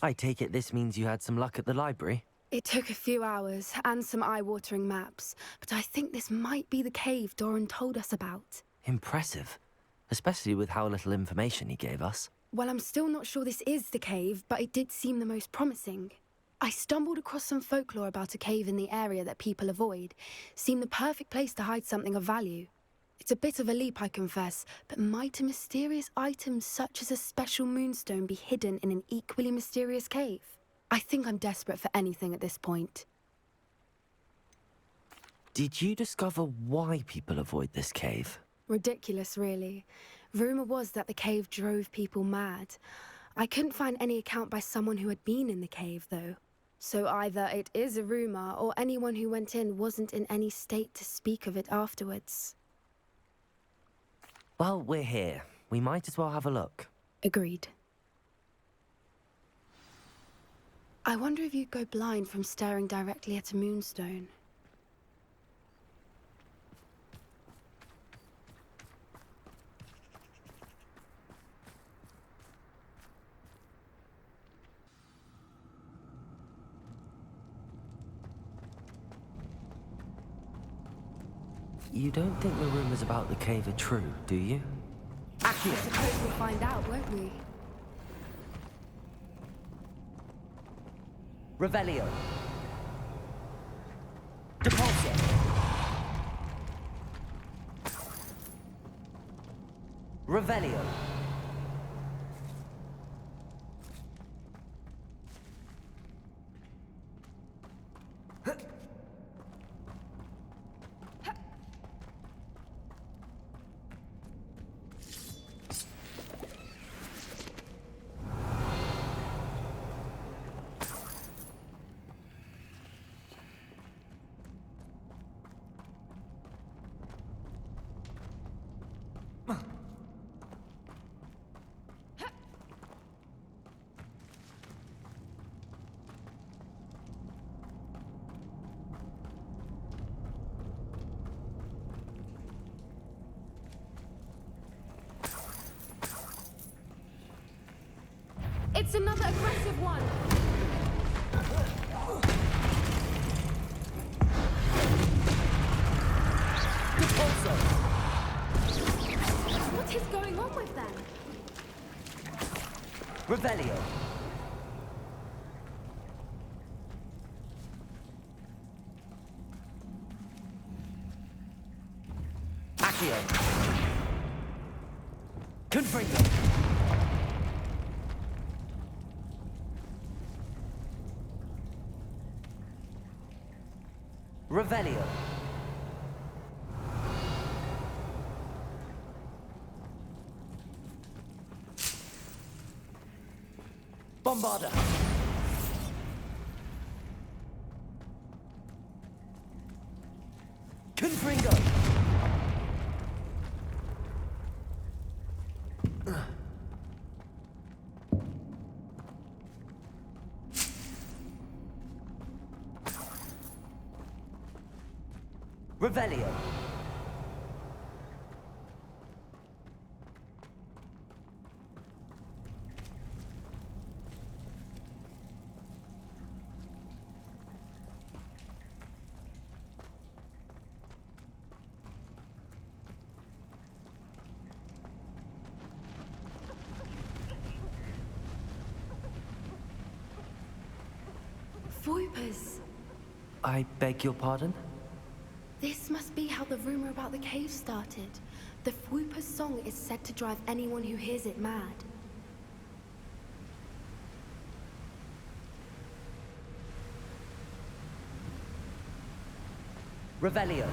I take it this means you had some luck at the library? It took a few hours and some eye-watering maps, but I think this might be the cave Doran told us about. Impressive. Especially with how little information he gave us. Well, I'm still not sure this is the cave, but it did seem the most promising. I stumbled across some folklore about a cave in the area that people avoid. Seemed the perfect place to hide something of value. It's a bit of a leap, I confess, but might a mysterious item such as a special moonstone be hidden in an equally mysterious cave? I think I'm desperate for anything at this point. Did you discover why people avoid this cave? Ridiculous, really. Rumor was that the cave drove people mad. I couldn't find any account by someone who had been in the cave, though. So either it is a rumor, or anyone who went in wasn't in any state to speak of it afterwards. Well, we're here. We might as well have a look. Agreed. I wonder if you'd go blind from staring directly at a moonstone. You don't think the rumors about the cave are true, do you? I suppose we'll find out, won't we? Revelio. Depulso. Revelio. It's another aggressive one! What is going on with them? Revelio. Accio. Confringo. Revelio. Bombarda. Confringo. Revelio. Voipers! I beg your pardon? This must be how the rumor about the cave started. The Fwooper's song is said to drive anyone who hears it mad. Revelio.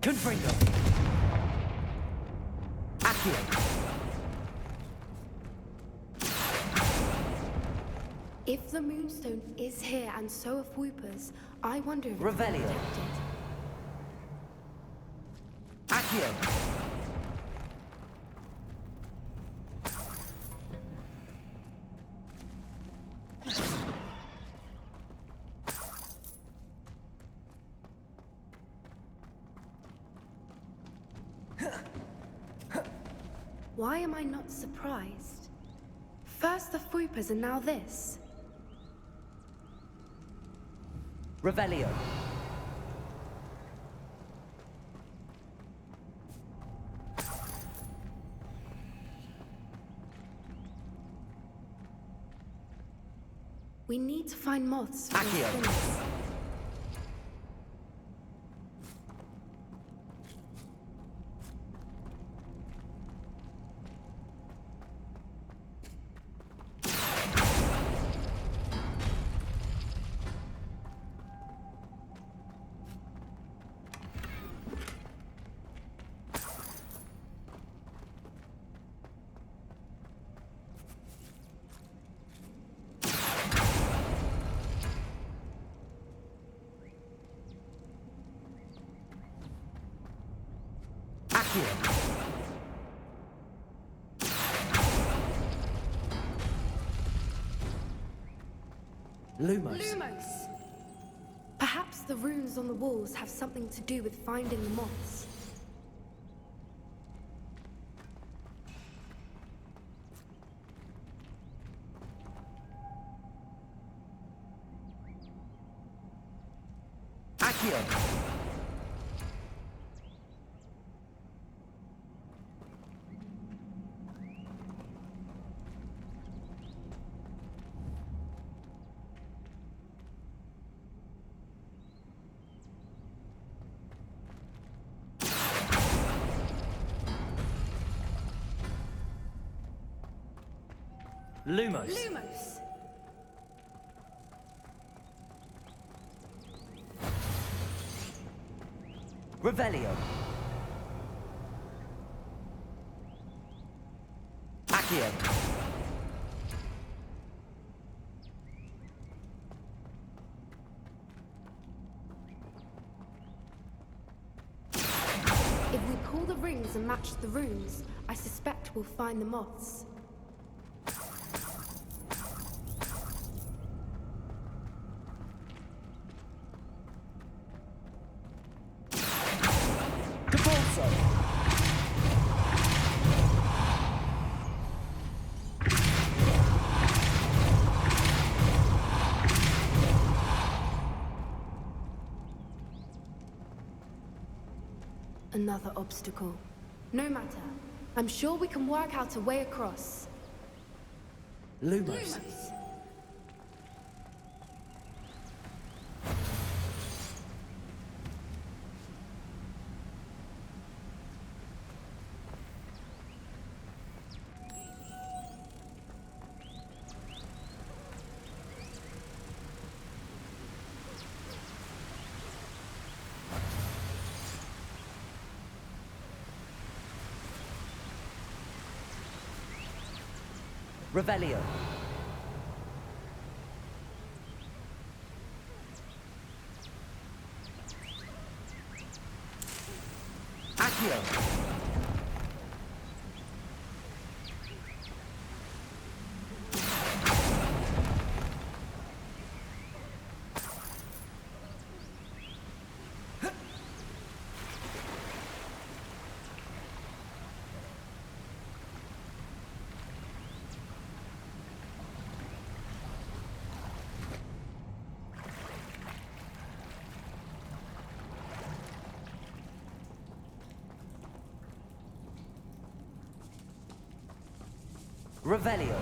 Confringo. Accio. If the Moonstone is here and so are Fwoopers, I wonder if it's Revelio. protected. Accio! Why am I not surprised? First the Foopas and now this. Revelio. We need to find moths for these Accio. things. Lumos. Lumos! Perhaps the runes on the walls have something to do with finding the moths. Accio. Lumos. Lumos! Revelio. Accio. If we pull the rings and match the runes, I suspect we'll find the moths. Another obstacle. No matter. I'm sure we can work out a way across. Lumos. Revelio. Accio. Revelio.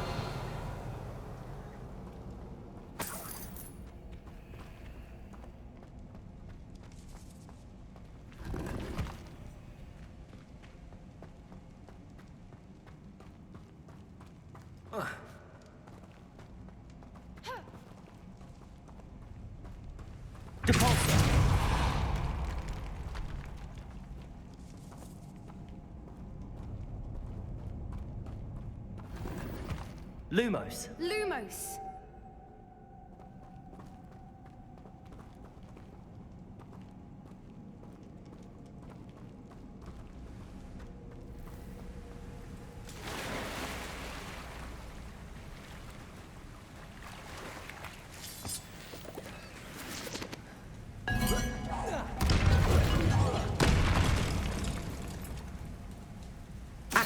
Depulso. Lumos. Lumos!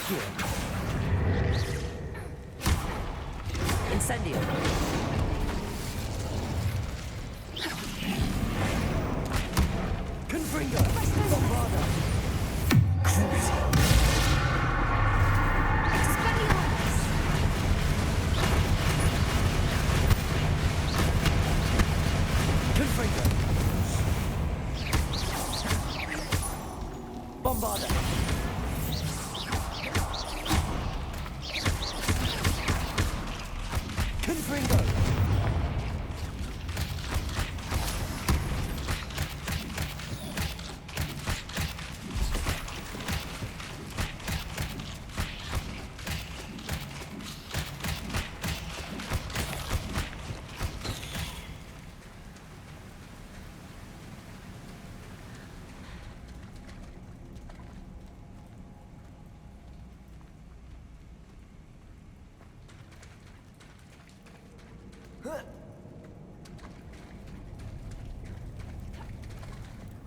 Accio. Incendio. Confringo. Bombarda. Crucio. Confringo. Bombarda. Confringo.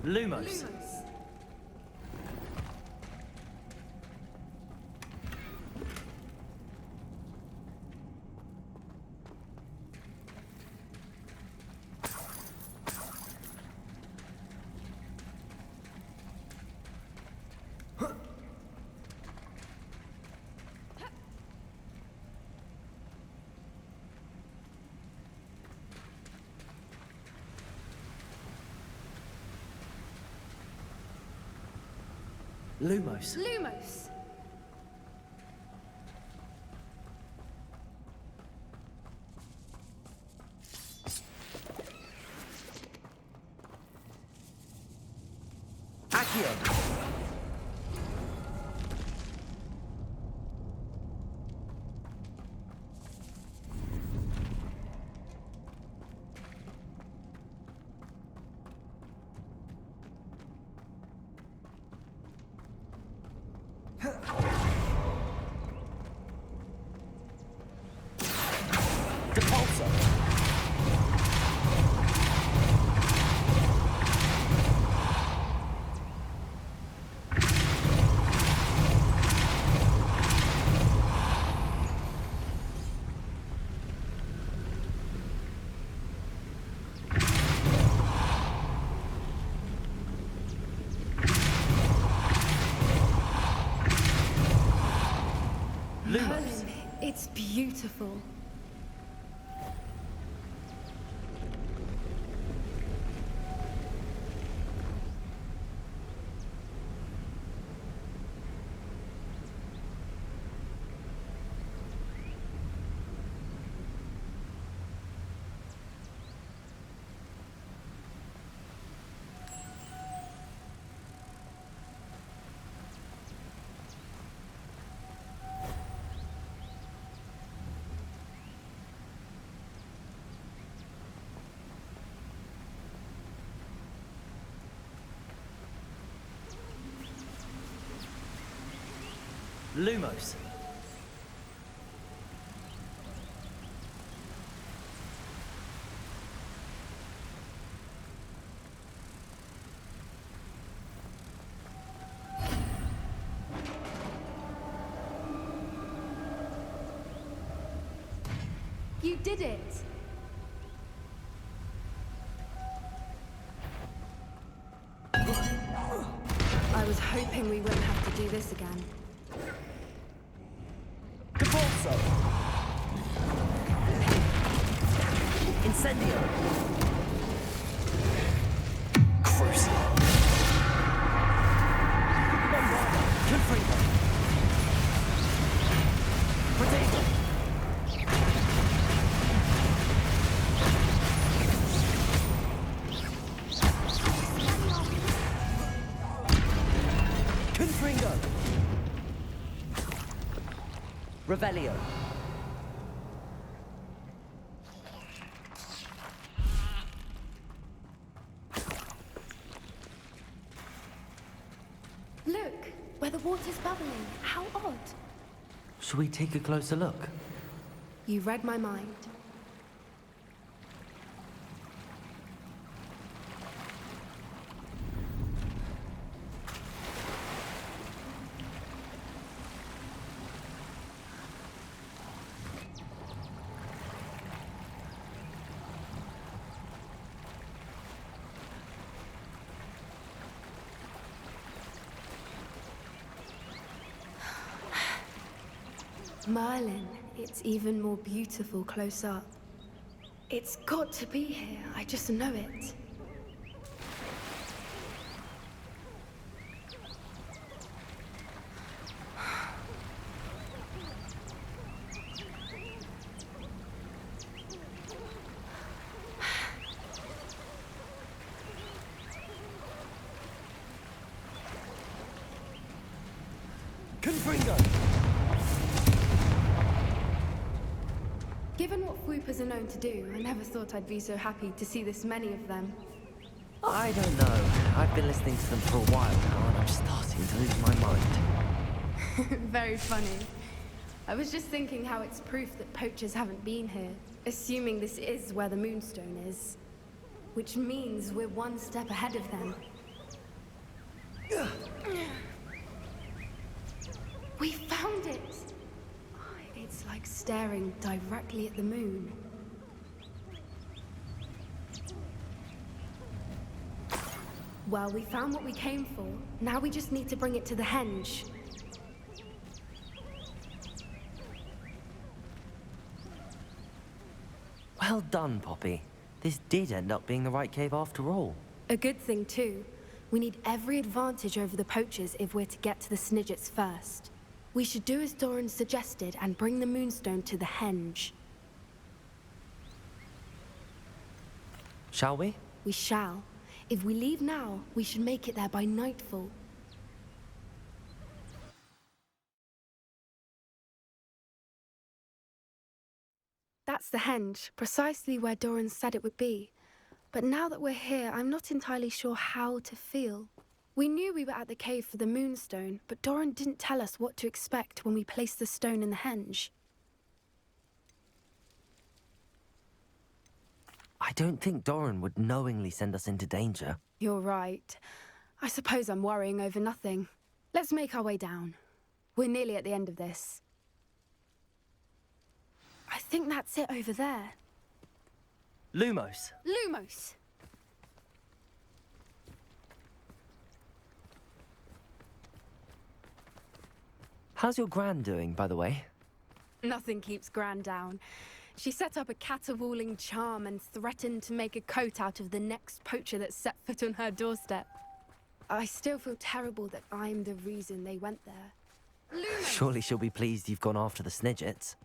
Lumos. Lumos. Lumos! Accio. Depulso. Lumos. It's beautiful. Lumos. You did it! I was hoping we wouldn't have to do this again. Depulso. Incendio. Crucio. Bombarda. Confringo. Protego. Confringo. Revelio. Look, where the water's bubbling. How odd. Should we take a closer look? You read my mind. Merlin, it's even more beautiful close up. It's got to be here, I just know it. Confringo! Given what Whoopers are known to do, I never thought I'd be so happy to see this many of them. I don't know. I've been listening to them for a while now, and I'm starting to lose my mind. Very funny. I was just thinking how it's proof that poachers haven't been here, assuming this is where the Moonstone is. Which means we're one step ahead of them. We found it! It's like staring directly at the moon. Well, we found what we came for. Now we just need to bring it to the henge. Well done, Poppy. This did end up being the right cave after all. A good thing, too. We need every advantage over the poachers if we're to get to the Snidgets first. We should do as Doran suggested and bring the Moonstone to the henge. Shall we? We shall. If we leave now, we should make it there by nightfall. That's the henge, precisely where Doran said it would be. But now that we're here, I'm not entirely sure how to feel. We knew we were at the cave for the Moonstone, but Doran didn't tell us what to expect when we placed the stone in the henge. I don't think Doran would knowingly send us into danger. You're right. I suppose I'm worrying over nothing. Let's make our way down. We're nearly at the end of this. I think that's it over there. Lumos! Lumos! How's your Gran doing, by the way? Nothing keeps Gran down. She set up a caterwauling charm and threatened to make a coat out of the next poacher that set foot on her doorstep. I still feel terrible that I'm the reason they went there. Lumos! Surely she'll be pleased you've gone after the Snidgets.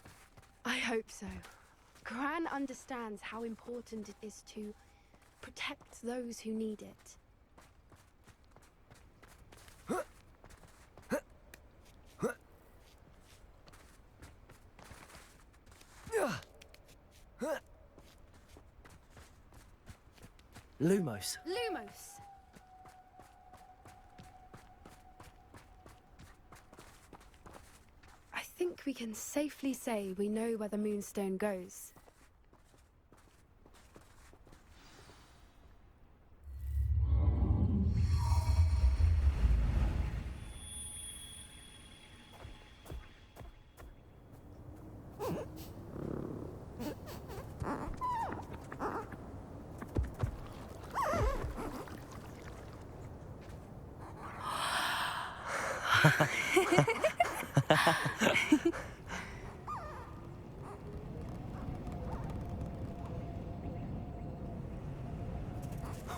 I hope so. Gran understands how important it is to protect those who need it. Lumos. Lumos! I think we can safely say we know where the Moonstone goes.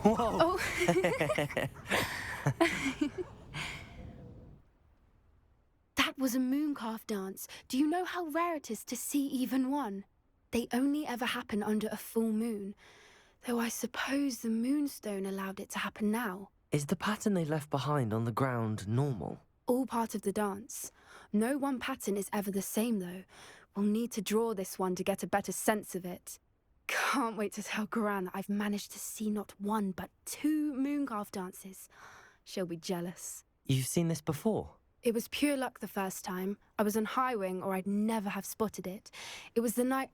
Whoa! Oh. That was a mooncalf dance. Do you know how rare it is to see even one? They only ever happen under a full moon. Though I suppose the Moonstone allowed it to happen now. Is the pattern they left behind on the ground normal? All part of the dance. No one pattern is ever the same, though. We'll need to draw this one to get a better sense of it. Can't wait to tell Gran that I've managed to see not one, but 2 mooncalf dances. She'll be jealous. You've seen this before? It was pure luck the first time. I was on Highwing, or I'd never have spotted it. It was the night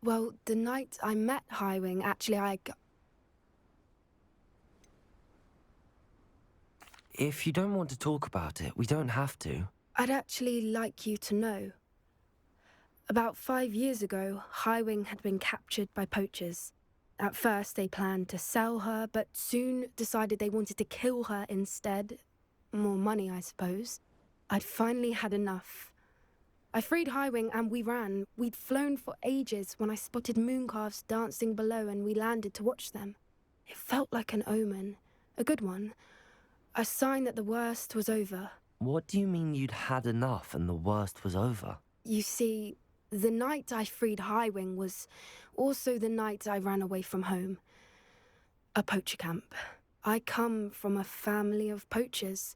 Well, the night I met Highwing, actually, If you don't want to talk about it, we don't have to. I'd actually like you to know. About 5 years ago, Highwing had been captured by poachers. At first, they planned to sell her, but soon decided they wanted to kill her instead. More money, I suppose. I'd finally had enough. I freed Highwing and we ran. We'd flown for ages when I spotted mooncalves dancing below and we landed to watch them. It felt like an omen, a good one, a sign that the worst was over. What do you mean you'd had enough and the worst was over? You see, the night I freed Highwing was also the night I ran away from home. A poacher camp. I come from a family of poachers.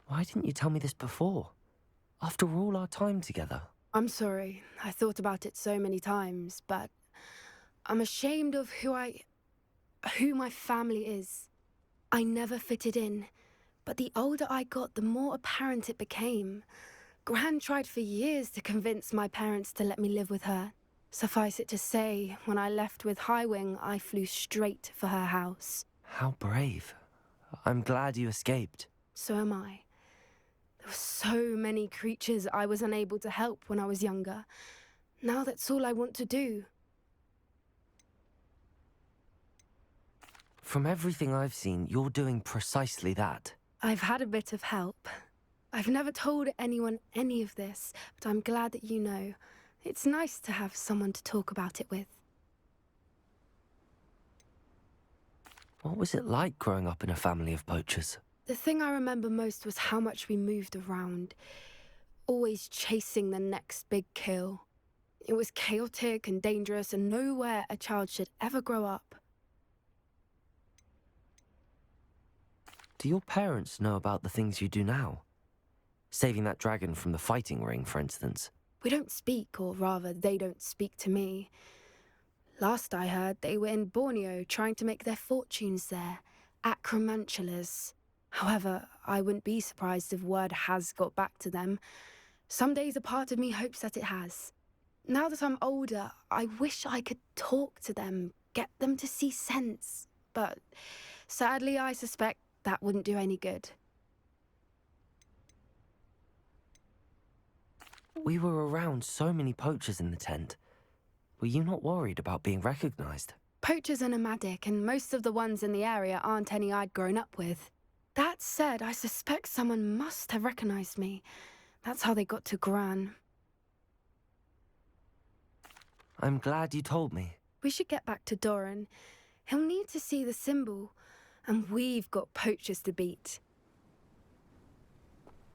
Why didn't you tell me this before? After all our time together. I'm sorry. I thought about it so many times, but I'm ashamed of who my family is. I never fitted in, but the older I got, the more apparent it became. Gran tried for years to convince my parents to let me live with her. Suffice it to say, when I left with Highwing, I flew straight for her house. How brave. I'm glad you escaped. So am I. There were so many creatures I was unable to help when I was younger. Now that's all I want to do. From everything I've seen, you're doing precisely that. I've had a bit of help. I've never told anyone any of this, but I'm glad that you know. It's nice to have someone to talk about it with. What was it like growing up in a family of poachers? The thing I remember most was how much we moved around, always chasing the next big kill. It was chaotic and dangerous, and nowhere a child should ever grow up. Do your parents know about the things you do now? Saving that dragon from the fighting ring, for instance. We don't speak, or rather, they don't speak to me. Last I heard, they were in Borneo trying to make their fortunes there, acromantulas. However, I wouldn't be surprised if word has got back to them. Some days a part of me hopes that it has. Now that I'm older, I wish I could talk to them, get them to see sense. But sadly, I suspect that wouldn't do any good. We were around so many poachers in the tent. Were you not worried about being recognized? Poachers are nomadic, and most of the ones in the area aren't any I'd grown up with. That said, I suspect someone must have recognized me. That's how they got to Gran. I'm glad you told me. We should get back to Doran. He'll need to see the symbol, and we've got poachers to beat.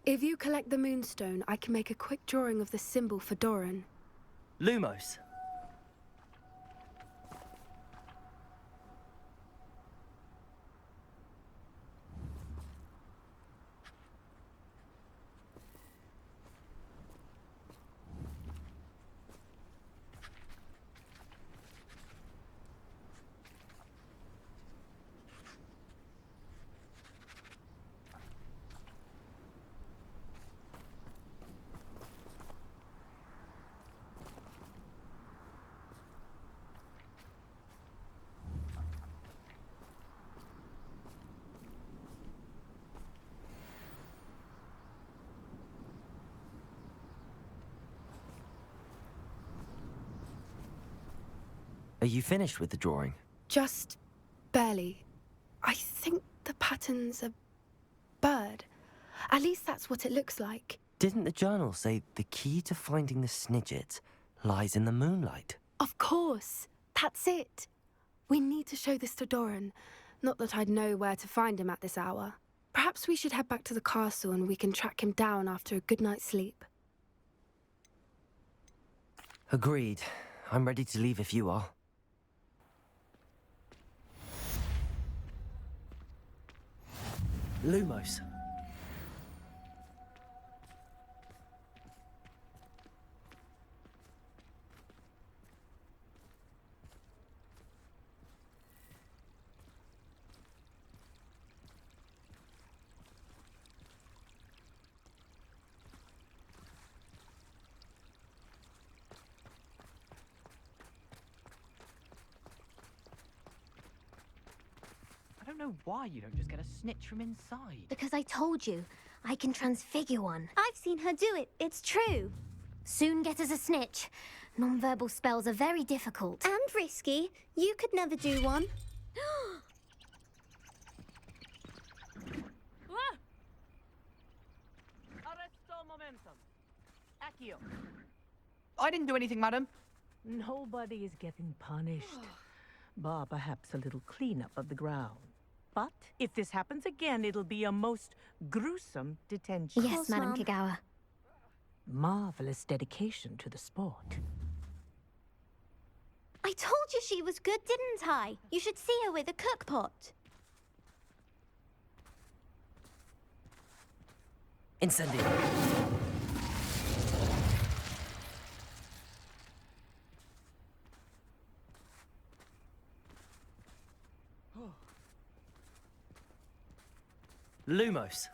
If you collect the moonstone, I can make a quick drawing of the symbol for Doran. Lumos. Are you finished with the drawing? Just barely. I think the pattern's a bird. At least that's what it looks like. Didn't the journal say the key to finding the Snidget lies in the moonlight? Of course. That's it. We need to show this to Doran. Not that I'd know where to find him at this hour. Perhaps we should head back to the castle and we can track him down after a good night's sleep. Agreed. I'm ready to leave if you are. Lumos. I don't know why you don't just get a snitch from inside. Because I told you, I can transfigure one. I've seen her do it, it's true. Soon get us a snitch. Non-verbal spells are very difficult. And risky. You could never do one. you. I didn't do anything, madam. Nobody is getting punished. Bar perhaps a little cleanup of the ground. But if this happens again, it'll be a most gruesome detention. Yes, course, Madam Mum. Kagawa. Marvelous dedication to the sport. I told you she was good, didn't I? You should see her with a cookpot. Incendio. Lumos.